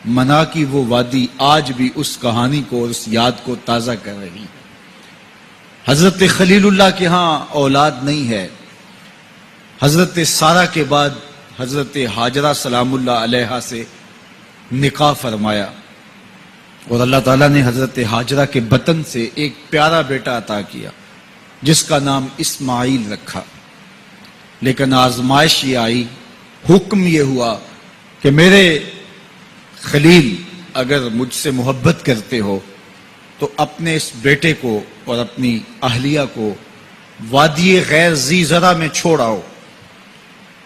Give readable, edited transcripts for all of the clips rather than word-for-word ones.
منا کی وہ وادی آج بھی اس کہانی کو اور اس یاد کو تازہ کر رہی ہے۔ حضرت خلیل اللہ کے ہاں اولاد نہیں ہے۔ حضرت سارہ کے بعد حضرت ہاجرہ سلام اللہ علیہا سے نکاح فرمایا، اور اللہ تعالیٰ نے حضرت ہاجرہ کے بطن سے ایک پیارا بیٹا عطا کیا جس کا نام اسماعیل رکھا۔ لیکن آزمائش یہ آئی، حکم یہ ہوا کہ میرے خلیل اگر مجھ سے محبت کرتے ہو تو اپنے اس بیٹے کو اور اپنی اہلیہ کو وادی غیر ذی زرع میں چھوڑ آؤ،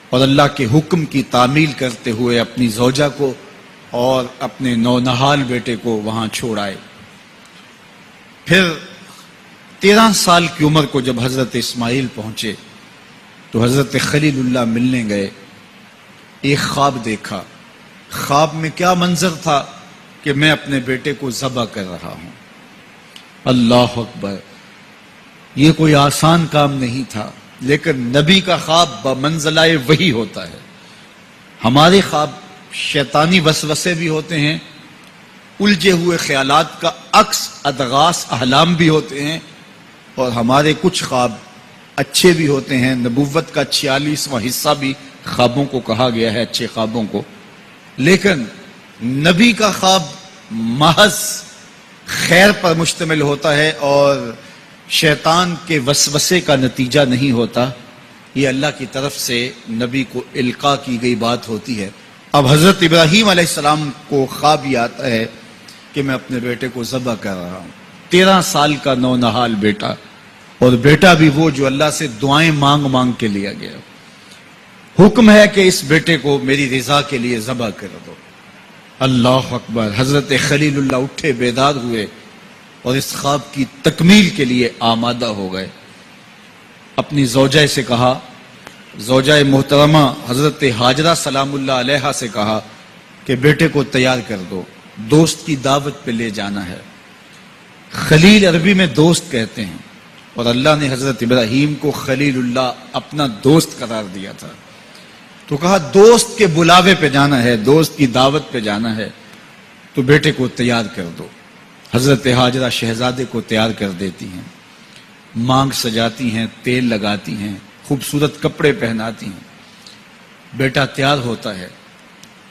اور اللہ کے حکم کی تعمیل کرتے ہوئے اپنی زوجہ کو اور اپنے نونہال بیٹے کو وہاں چھوڑ آئے۔ پھر 13 سال کی عمر کو جب حضرت اسماعیل پہنچے تو حضرت خلیل اللہ ملنے گئے۔ ایک خواب دیکھا۔ خواب میں کیا منظر تھا کہ میں اپنے بیٹے کو ذبح کر رہا ہوں۔ اللہ اکبر! یہ کوئی آسان کام نہیں تھا، لیکن نبی کا خواب بمنزلہ وحی ہوتا ہے۔ ہمارے خواب شیطانی وسوسے بھی ہوتے ہیں، الجھے ہوئے خیالات کا عکس ادغاث احلام بھی ہوتے ہیں، اور ہمارے کچھ خواب اچھے بھی ہوتے ہیں۔ نبوت کا 46واں حصہ بھی خوابوں کو کہا گیا ہے، اچھے خوابوں کو۔ لیکن نبی کا خواب محض خیر پر مشتمل ہوتا ہے اور شیطان کے وسوسے کا نتیجہ نہیں ہوتا، یہ اللہ کی طرف سے نبی کو القاء کی گئی بات ہوتی ہے۔ اب حضرت ابراہیم علیہ السلام کو خواب یہ آتا ہے کہ میں اپنے بیٹے کو ذبح کر رہا ہوں۔ 13 سال کا نونہال بیٹا، اور بیٹا بھی وہ جو اللہ سے دعائیں مانگ مانگ کے لیا گیا۔ حکم ہے کہ اس بیٹے کو میری رضا کے لیے ذبح کر دو۔ اللہ اکبر! حضرت خلیل اللہ اٹھے، بیدار ہوئے اور اس خواب کی تکمیل کے لیے آمادہ ہو گئے۔ اپنی زوجہ سے کہا، زوجہ محترمہ حضرت ہاجرہ سلام اللہ علیہا سے کہا کہ بیٹے کو تیار کر دو، دوست کی دعوت پہ لے جانا ہے۔ خلیل عربی میں دوست کہتے ہیں، اور اللہ نے حضرت ابراہیم کو خلیل اللہ اپنا دوست قرار دیا تھا، تو کہا دوست کے بلاوے پہ جانا ہے، دوست کی دعوت پہ جانا ہے، تو بیٹے کو تیار کر دو۔ حضرت ہاجرہ شہزادے کو تیار کر دیتی ہیں، مانگ سجاتی ہیں، تیل لگاتی ہیں، خوبصورت کپڑے پہناتی ہیں۔ بیٹا تیار ہوتا ہے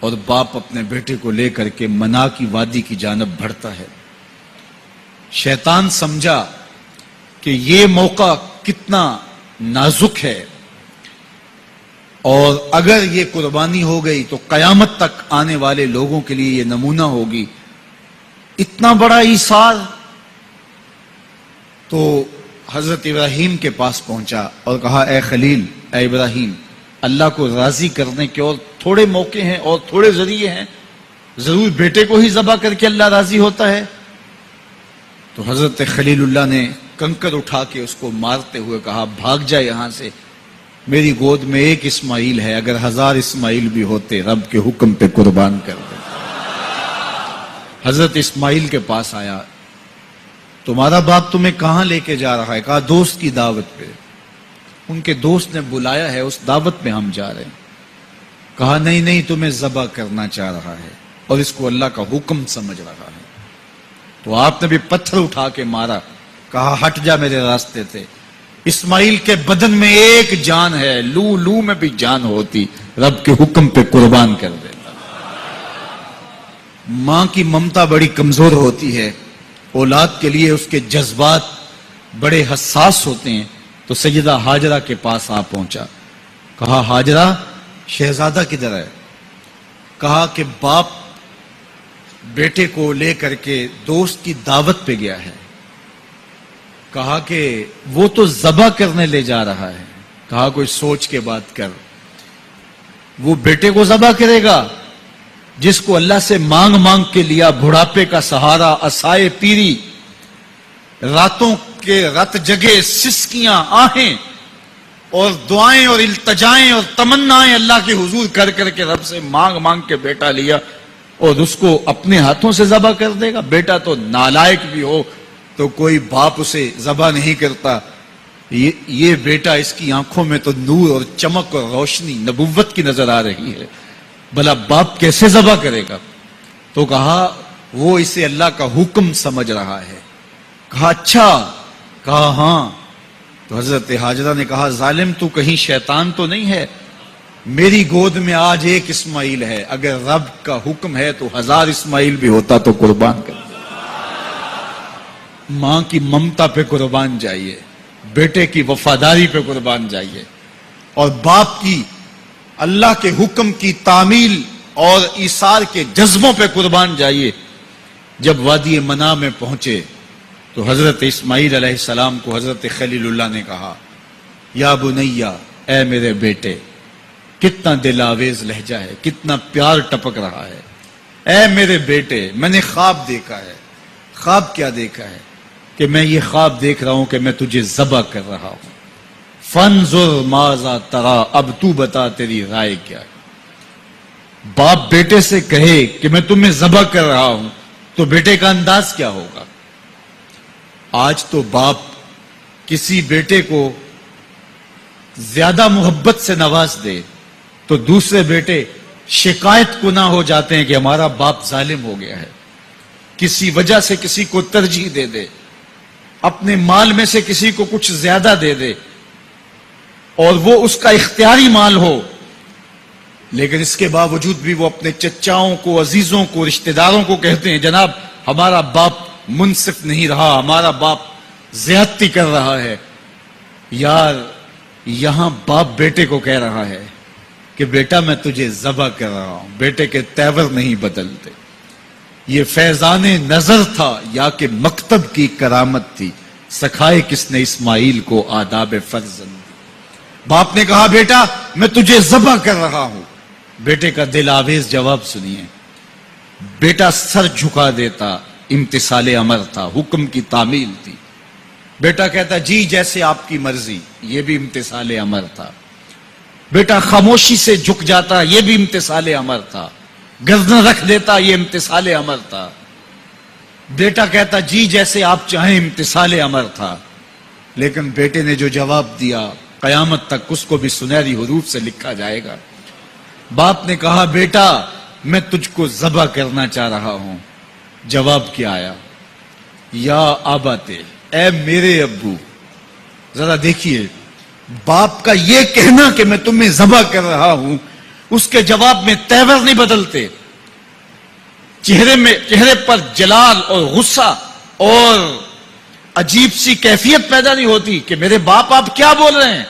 اور باپ اپنے بیٹے کو لے کر کے منا کی وادی کی جانب بڑھتا ہے۔ شیطان سمجھا کہ یہ موقع کتنا نازک ہے، اور اگر یہ قربانی ہو گئی تو قیامت تک آنے والے لوگوں کے لیے یہ نمونہ ہوگی۔ اتنا بڑا ایثار! تو حضرت ابراہیم کے پاس پہنچا اور کہا اے خلیل، اے ابراہیم، اللہ کو راضی کرنے کے اور تھوڑے موقع ہیں اور تھوڑے ذریعے ہیں، ضرور بیٹے کو ہی ذبح کر کے اللہ راضی ہوتا ہے؟ تو حضرت خلیل اللہ نے کنکر اٹھا کے اس کو مارتے ہوئے کہا بھاگ جا یہاں سے، میری گود میں ایک اسماعیل ہے، اگر 1000 اسماعیل بھی ہوتے رب کے حکم پہ قربان کر دے۔ حضرت اسماعیل کے پاس آیا، تمہارا باپ تمہیں کہاں لے کے جا رہا ہے؟ کہا دوست کی دعوت پہ۔ ان کے دوست نے بلایا ہے، اس دعوت پہ ہم جا رہے ہیں۔ کہا نہیں نہیں، تمہیں ذبح کرنا چاہ رہا ہے اور اس کو اللہ کا حکم سمجھ رہا ہے۔ تو آپ نے بھی پتھر اٹھا کے مارا، کہا ہٹ جا میرے راستے سے۔ اسماعیل کے بدن میں ایک جان ہے، لو لو میں بھی جان ہوتی، رب کے حکم پہ قربان کر دیتا۔ ماں کی ممتا بڑی کمزور ہوتی ہے، اولاد کے لیے اس کے جذبات بڑے حساس ہوتے ہیں۔ تو سیدہ ہاجرہ کے پاس آ پہنچا، کہا ہاجرہ شہزادہ کدھر ہے؟ کہا کہ باپ بیٹے کو لے کر کے دوست کی دعوت پہ گیا ہے۔ کہا کہ وہ تو ذبح کرنے لے جا رہا ہے۔ کہا کوئی سوچ کے بات کر، وہ بیٹے کو ذبح کرے گا جس کو اللہ سے مانگ مانگ کے لیا، بڑھاپے کا سہارا، عصائے پیری، راتوں کے رت جگے، سسکیاں، آہیں اور دعائیں اور التجائیں اور تمنائیں اللہ کے حضور کر کر کے رب سے مانگ مانگ کے بیٹا لیا، اور اس کو اپنے ہاتھوں سے ذبح کر دے گا؟ بیٹا تو نالائق بھی ہو تو کوئی باپ اسے ذبح نہیں کرتا۔ یہ بیٹا، اس کی آنکھوں میں تو نور اور چمک اور روشنی نبوت کی نظر آ رہی ہے، بھلا باپ کیسے ذبح کرے گا؟ تو کہا وہ اسے اللہ کا حکم سمجھ رہا ہے. کہا اچھا؟ کہا ہاں. تو حضرت حاجرہ نے کہا ظالم تو کہیں شیطان تو نہیں ہے؟ میری گود میں آج ایک اسماعیل ہے، اگر رب کا حکم ہے تو 1000 اسماعیل بھی ہوتا تو قربان کر. ماں کی ممتا پہ قربان جائیے، بیٹے کی وفاداری پہ قربان جائیے، اور باپ کی اللہ کے حکم کی تعمیل اور ایثار کے جذبوں پہ قربان جائیے. جب وادی منا میں پہنچے تو حضرت اسماعیل علیہ السلام کو حضرت خلیل اللہ نے کہا یا بنیا، اے میرے بیٹے. کتنا دل آویز لہجہ ہے، کتنا پیار ٹپک رہا ہے. اے میرے بیٹے، میں نے خواب دیکھا ہے. خواب کیا دیکھا ہے؟ کہ میں یہ خواب دیکھ رہا ہوں کہ میں تجھے ذبح کر رہا ہوں. فانظر ماذا ترى، اب تو بتا تیری رائے کیا ہے. باپ بیٹے سے کہے کہ میں تمہیں ذبح کر رہا ہوں تو بیٹے کا انداز کیا ہوگا؟ آج تو باپ کسی بیٹے کو زیادہ محبت سے نواز دے تو دوسرے بیٹے شکایت کو نہ ہو جاتے ہیں کہ ہمارا باپ ظالم ہو گیا ہے. کسی وجہ سے کسی کو ترجیح دے دے، اپنے مال میں سے کسی کو کچھ زیادہ دے دے، اور وہ اس کا اختیاری مال ہو، لیکن اس کے باوجود بھی وہ اپنے چچاؤں کو، عزیزوں کو، رشتہ داروں کو کہتے ہیں جناب ہمارا باپ منصف نہیں رہا، ہمارا باپ زیادتی کر رہا ہے. یار یہاں باپ بیٹے کو کہہ رہا ہے کہ بیٹا میں تجھے ذبح کر رہا ہوں. بیٹے کے تیور نہیں بدلتے. یہ فیضان نظر تھا یا کہ مکتب کی کرامت تھی؟ سکھائے کس نے اسماعیل کو آداب فرزند؟ باپ نے کہا بیٹا میں تجھے ذبح کر رہا ہوں. بیٹے کا دل آویز جواب سنیے. بیٹا سر جھکا دیتا، امتثال امر تھا، حکم کی تعمیل تھی. بیٹا کہتا جی جیسے آپ کی مرضی، یہ بھی امتثال امر تھا. بیٹا خاموشی سے جھک جاتا، یہ بھی امتثال امر تھا. گردن رکھ دیتا، یہ امتثال امر تھا. بیٹا کہتا جی جیسے آپ چاہیں، امتثال امر تھا. لیکن بیٹے نے جو جواب دیا قیامت تک اس کو بھی سنہری حروف سے لکھا جائے گا. باپ نے کہا بیٹا میں تجھ کو ذبح کرنا چاہ رہا ہوں. جواب کیا آیا؟ یا آباتے، اے میرے ابو. ذرا دیکھیے باپ کا یہ کہنا کہ میں تمہیں ذبح کر رہا ہوں، اس کے جواب میں تیور نہیں بدلتے. چہرے پر جلال اور غصہ اور عجیب سی کیفیت پیدا نہیں ہوتی کہ میرے باپ آپ کیا بول رہے ہیں.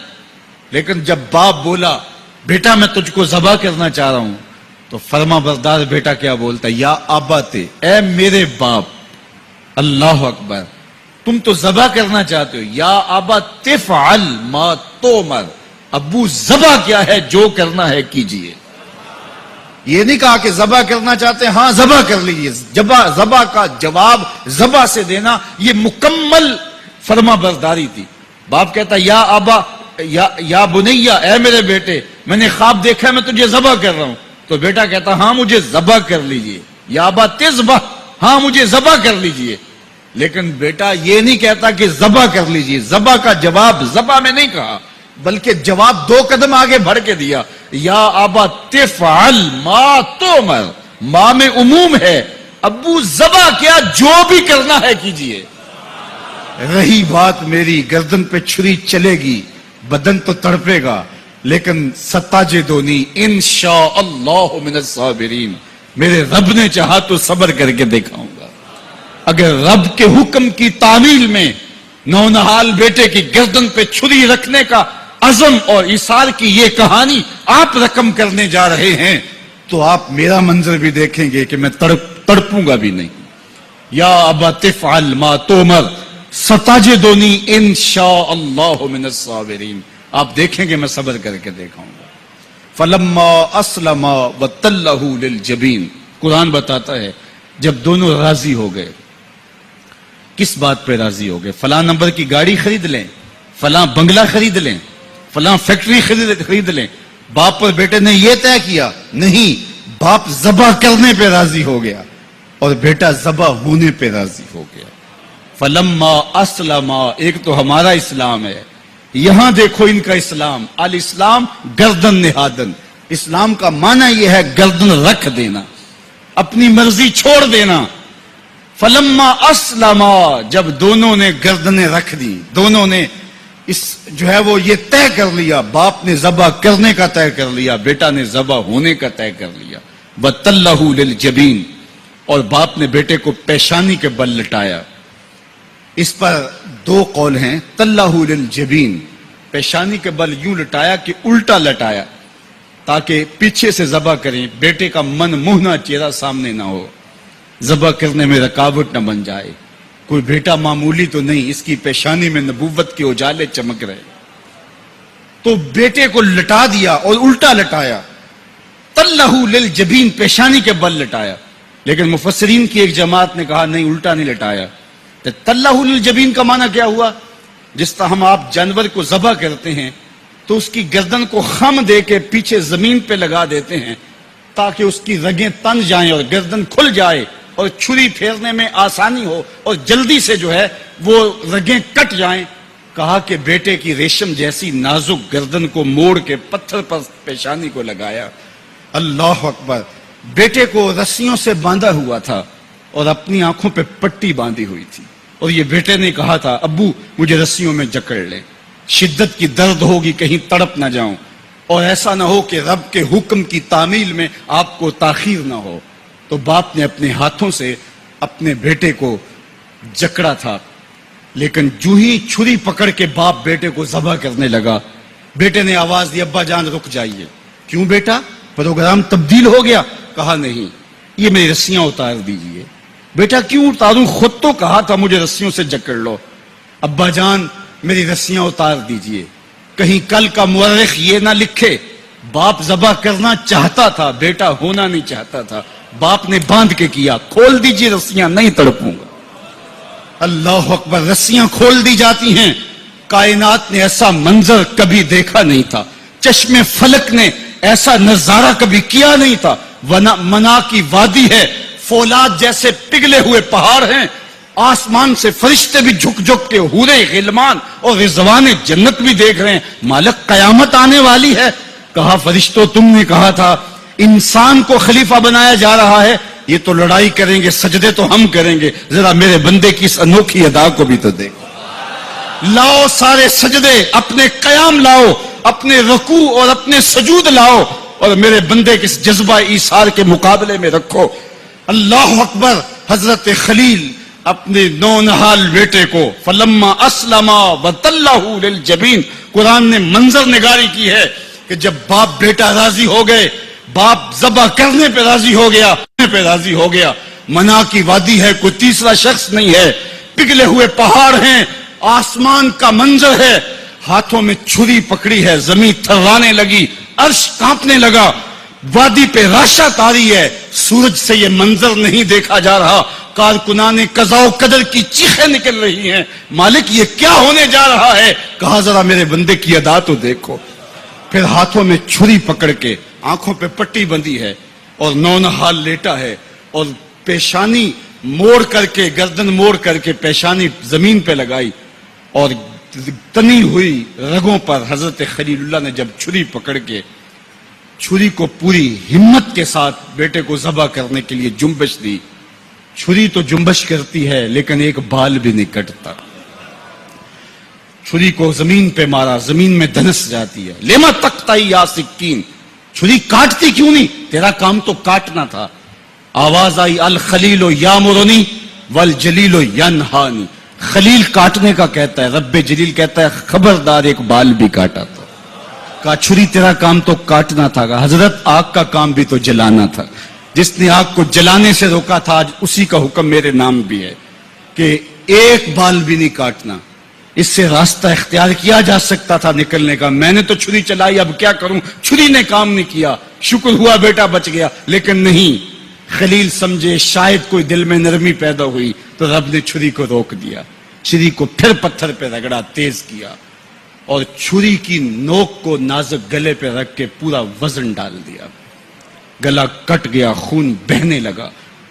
لیکن جب باپ بولا بیٹا میں تجھ کو ذبح کرنا چاہ رہا ہوں تو فرما بردار بیٹا کیا بولتا؟ یا آباتے، اے میرے باپ. اللہ اکبر. تم تو ذبح کرنا چاہتے ہو. یا آبا تفعل ما تؤمر، ابو ذبح کیا ہے جو کرنا ہے کیجئے. یہ نہیں کہا کہ ذبح کرنا چاہتے ہیں ہاں ذبح کر لیجئے. ذبح کا جواب ذبح سے دینا یہ مکمل فرما برداری تھی. باپ کہتا یا آبا، یا بنیا، اے میرے بیٹے میں نے خواب دیکھا ہے میں تجھے ذبح کر رہا ہوں. تو بیٹا کہتا ہاں مجھے ذبح کر لیجئے. یا آبا تذبح، ہاں مجھے ذبح کر لیجئے. لیکن بیٹا یہ نہیں کہتا کہ ذبح کر لیجئے. ذبح کا جواب ذبح میں نہیں کہا بلکہ جواب 2 قدم آگے بڑھ کے دیا. یا آبا تفعل ما تؤمر، ماں میں عموم ہے. ابو ذبح کیا جو بھی کرنا ہے کیجئے. رہی بات میری گردن پہ چھری چلے گی، بدن تو تڑپے گا، لیکن ستاجدونی انشاءاللہ من الصابرین. میرے رب نے چاہا تو صبر کر کے دکھاؤں گا. اگر رب کے حکم کی تعمیل میں نونہال بیٹے کی گردن پہ چھری رکھنے کا عزم اور ایثار کی یہ کہانی آپ رقم کرنے جا رہے ہیں تو آپ میرا منظر بھی دیکھیں گے کہ میں تڑپوں گا بھی نہیں. یا ابا تفعل ما تؤمر ستجدنی انشاءاللہ من الصابرین. آپ دیکھیں گے میں صبر کر کے دکھاؤں گا. فلما اسلم وتلہ للجبین، قرآن بتاتا ہے جب دونوں راضی ہو گئے. کس بات پہ راضی ہو گئے؟ فلاں نمبر کی گاڑی خرید لیں، فلاں بنگلہ خرید لیں، فلاں فیکٹری خرید لیں. باپ اور بیٹے نے یہ طے کیا نہیں. باپ ذبح کرنے پہ راضی ہو گیا اور بیٹا ذبح ہونے پہ راضی ہو گیا. فلما اسلم، ایک تو ہمارا اسلام ہے، یہاں دیکھو ان کا اسلام. الاسلام گردن نہادن. اسلام کا معنی یہ ہے گردن رکھ دینا. اپنی مرضی چھوڑ دینا. فلما اسلما، جب دونوں نے گردنیں رکھ دی، دونوں نے اس جو ہے وہ یہ طے کر لیا، باپ نے ذبح کرنے کا طے کر لیا، بیٹا نے ذبح ہونے کا طے کر لیا. وَتَلَّهُ لِلْجَبِينِ، اور باپ نے بیٹے کو پیشانی کے بل لٹایا. اس پر دو قول ہیں. تَلَّهُ لِلْجَبِينِ، پیشانی کے بل یوں لٹایا کہ الٹا لٹایا تاکہ پیچھے سے ذبح کریں، بیٹے کا من منہ نہ چہرہ سامنے نہ ہو، ذبح کرنے میں رکاوٹ نہ بن جائے. کوئی بیٹا معمولی تو نہیں، اس کی پیشانی میں نبوت کے اجالے چمک رہے. تو بیٹے کو لٹا دیا اور الٹا لٹایا. تَلَّهُ لِلْجَبِينِ، پیشانی کے بل لٹایا. لیکن مفسرین کی ایک جماعت نے کہا نہیں، الٹا نہیں لٹایا. تو تَلَّهُ لِلْجَبِينِ کا معنی کیا ہوا؟ جس طرح ہم آپ جانور کو ذبح کرتے ہیں تو اس کی گردن کو خم دے کے پیچھے زمین پہ لگا دیتے ہیں تاکہ اس کی رگیں تن جائیں اور گردن کھل جائے اور چھری پھیرنے میں آسانی ہو اور جلدی سے جو ہے وہ رگیں کٹ جائیں. کہا کہ بیٹے کی ریشم جیسی نازک گردن کو موڑ کے پتھر پر پیشانی کو لگایا. اللہ اکبر. بیٹے کو رسیوں سے باندھا ہوا تھا اور اپنی آنکھوں پہ پٹی باندھی ہوئی تھی، اور یہ بیٹے نے کہا تھا ابو مجھے رسیوں میں جکڑ لے، شدت کی درد ہوگی، کہیں تڑپ نہ جاؤں، اور ایسا نہ ہو کہ رب کے حکم کی تعمیل میں آپ کو تاخیر نہ ہو. تو باپ نے اپنے ہاتھوں سے اپنے بیٹے کو جکڑا تھا. لیکن جو ہی چھری پکڑ کے باپ بیٹے کو ذبح کرنے لگا، بیٹے نے آواز دی ابا جان رک جائیے. کیوں بیٹا، پروگرام تبدیل ہو گیا؟ کہا نہیں، یہ میری رسیاں اتار دیجئے. بیٹا کیوں اتاروں، خود تو کہا تھا مجھے رسیوں سے جکڑ لو. ابا جان میری رسیاں اتار دیجئے. کہیں کل کا مورخ یہ نہ لکھے باپ ذبح کرنا چاہتا تھا، بیٹا ہونا نہیں چاہتا تھا. باپ نے باندھ کے کیا. کھول دیجئے رسیاں، نہیں تڑپوں گا. اللہ اکبر. رسیاں کھول دی جاتی ہیں. کائنات نے ایسا منظر کبھی دیکھا نہیں تھا، چشم فلک نے ایسا نظارہ کبھی کیا نہیں تھا. منا کی وادی ہے، فولاد جیسے پگھلے ہوئے پہاڑ ہیں، آسمان سے فرشتے بھی جھک جھک کے حورے غلمان اور رضوان جنت بھی دیکھ رہے ہیں. مالک قیامت آنے والی ہے. کہا فرشتوں تم نے کہا تھا انسان کو خلیفہ بنایا جا رہا ہے، یہ تو لڑائی کریں گے، سجدے تو ہم کریں گے، ذرا میرے بندے کی اس انوکھی ادا کو بھی تو دیکھو. لاؤ سارے سجدے، اپنے قیام لاؤ، اپنے رکوع اور اپنے سجود لاؤ، اور میرے بندے کے اس جذبہ ایثار کے مقابلے میں رکھو. اللہ اکبر. حضرت خلیل اپنے نونہال بیٹے کو فلما اسلما وتلہ للجبین، قرآن نے منظر نگاری کی ہے کہ جب باپ بیٹا راضی ہو گئے، باپ ذبح کرنے پہ راضی ہو گیا. منا کی وادی ہے، کوئی تیسرا شخص نہیں ہے، پگھلے ہوئے پہاڑ ہیں، آسمان کا منظر ہے، ہاتھوں میں چھری پکڑی ہے، زمین تھرانے لگی، عرش کانپنے لگا، وادی پہ راشا تاری ہے. سورج سے یہ منظر نہیں دیکھا جا رہا، کارکنان قضاء و قدر کی چیخیں نکل رہی ہیں. مالک یہ کیا ہونے جا رہا ہے؟ کہا ذرا میرے بندے کی ادا تو دیکھو. پھر ہاتھوں میں چھری پکڑ کے، آنکھوں پہ پٹی بندھی ہے اور نونہال لیٹا ہے، اور پیشانی موڑ کر کے، گردن موڑ کر کے پیشانی زمین پہ لگائی، اور تنی ہوئی رگوں پر حضرت خلیل اللہ نے جب چھری پکڑ کے چھری کو پوری ہمت کے ساتھ بیٹے کو ذبح کرنے کے لیے جنبش دی. چھری تو جنبش کرتی ہے لیکن ایک بال بھی نہیں کٹتا. چھری کو زمین پہ مارا، زمین میں دھنس جاتی ہے. لما تقطعی یا سکین، چھری کاٹتی کیوں نہیں؟ تیرا کام تو کاٹنا تھا. آواز آئی الخلیل یامرنی والجلیل ینہانی. خلیل کاٹنے کا کہتا ہے، رب جلیل کہتا ہے خبردار ایک بال بھی کاٹا تھا. کہا چھری تیرا کام تو کاٹنا تھا. حضرت آگ کا کام بھی تو جلانا تھا. جس نے آگ کو جلانے سے روکا تھا آج اسی کا حکم میرے نام بھی ہے کہ ایک بال بھی نہیں کاٹنا. اس سے راستہ اختیار کیا جا سکتا تھا نکلنے کا. میں نے تو چھری چلائی، اب کیا کروں؟ چھری نے کام نہیں کیا. شکر ہوا بیٹا بچ گیا، لیکن نہیں. خلیل سمجھے شاید کوئی دل میں نرمی پیدا ہوئی تو رب نے چھری کو روک دیا. چھری کو پھر پتھر پہ رگڑا، تیز کیا، اور چھری کی نوک کو نازک گلے پہ رکھ کے پورا وزن ڈال دیا. گلا کٹ گیا، خون بہنے لگا.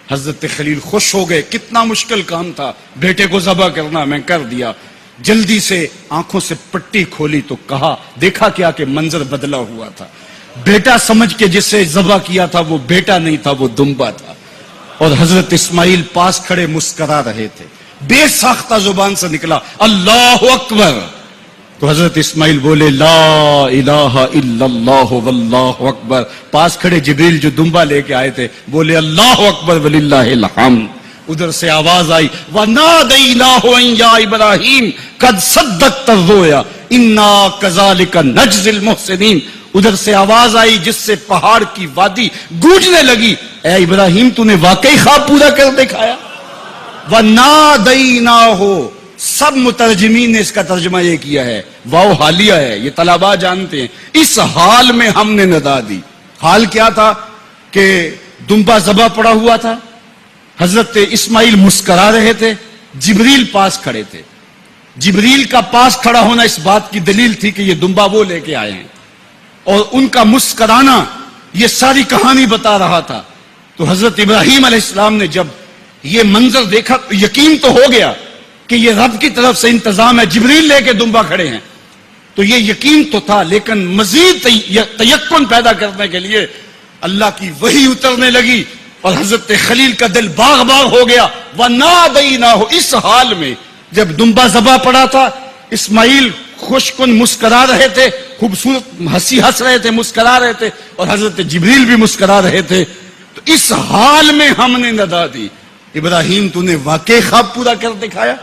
حضرت خلیل خوش ہو گئے. کتنا مشکل کام تھا بیٹے کو ذبح کرنا، میں کر دیا. جلدی سے آنکھوں سے پٹی کھولی تو کہا، دیکھا کیا کہ منظر بدلا ہوا تھا. بیٹا سمجھ کے جسے ذبح کیا تھا وہ بیٹا نہیں تھا، وہ دمبا تھا. اور حضرت اسماعیل پاس کھڑے مسکرا رہے تھے. بے ساختہ زبان سے نکلا اللہ اکبر. تو حضرت اسماعیل بولے لا الہ الا اللہ واللہ اکبر. پاس کھڑے جبریل جو دمبا لے کے آئے تھے بولے اللہ اکبر وللہ الحمد. ادھر سے آواز آئی وَنَادَيْنَاهُ أَن يَا إِبْرَاهِيمُ قَدْ صَدَّقْتَ الرُّؤْيَا إِنَّا كَذَلِكَ نَجْزِي الْمُحْسِنِينَ. ادھر سے آواز آئی جس سے پہاڑ کی وادی گونجنے لگی اے ابراہیم تو نے واقعی خواب پورا کر دکھایا. وَنَادَيْنَاهُ. سب مترجمین نے اس کا ترجمہ یہ کیا ہے واو حالیہ ہے, یہ طلباء جانتے ہیں. اس حال میں ہم نے ندا دی. حال کیا تھا کہ دمبا ذبح پڑا ہوا تھا, حضرت اسماعیل مسکرا رہے تھے, جبریل پاس کھڑے تھے. جبریل کا پاس کھڑا ہونا اس بات کی دلیل تھی کہ یہ دمبا وہ لے کے آئے ہیں, اور ان کا مسکرانا یہ ساری کہانی بتا رہا تھا. تو حضرت ابراہیم علیہ السلام نے جب یہ منظر دیکھا تو یقین تو ہو گیا کہ یہ رب کی طرف سے انتظام ہے, جبریل لے کے دمبا کھڑے ہیں. تو یہ یقین تو تھا, لیکن مزید تیقن پیدا کرنے کے لیے اللہ کی وحی اترنے لگی اور حضرت خلیل کا دل باغ باغ ہو گیا. وَنَادَيْنَاهُ. اس حال میں جب دمبا ذبح پڑا تھا, اسماعیل خوشکن مسکرا رہے تھے, خوبصورت ہنسی ہنس رہے تھے, مسکرا رہے تھے, اور حضرت جبریل بھی مسکرا رہے تھے. تو اس حال میں ہم نے ندا دی ابراہیم تو نے واقعی خواب پورا کر دکھایا.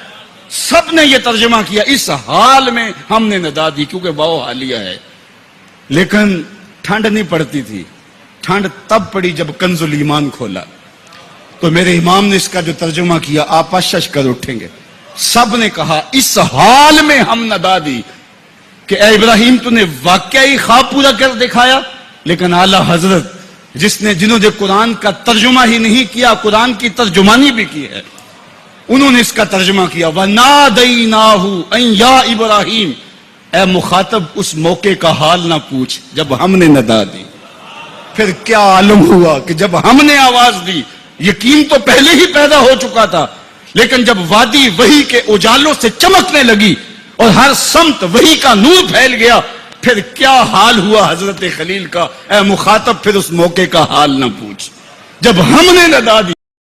سب نے یہ ترجمہ کیا اس حال میں ہم نے ندا دی, کیونکہ واو حالیہ ہے. لیکن ٹھنڈ نہیں پڑتی تھی. ٹھنڈ تب پڑی جب کنز الایمان کھولا. تو میرے امام نے اس کا جو ترجمہ کیا آپ اشش کر اٹھیں گے. سب نے کہا اس حال میں ہم ندا دی کہ اے ابراہیم تو نے واقعی خواب پورا کر دکھایا. لیکن اعلی حضرت جنہوں نے قرآن کا ترجمہ ہی نہیں کیا, قرآن کی ترجمانی بھی کی ہے, انہوں نے اس کا ترجمہ کیا وَنَادَيْنَاهُ أَن يَا إِبْرَاهِيمُ. اے مخاطب اس موقع کا حال نہ پوچھ جب ہم نے ندا دی. پھر کیا عالم ہوا کہ جب ہم نے آواز دی, یقین تو پہلے ہی پیدا ہو چکا تھا, لیکن جب وادی وحی کے اجالوں سے چمکنے لگی اور ہر سمت وحی کا نور پھیل گیا, پھر کیا حال ہوا حضرت خلیل کا. اے مخاطب پھر اس موقع کا حال نہ پوچھ جب ہم نے ندا دی.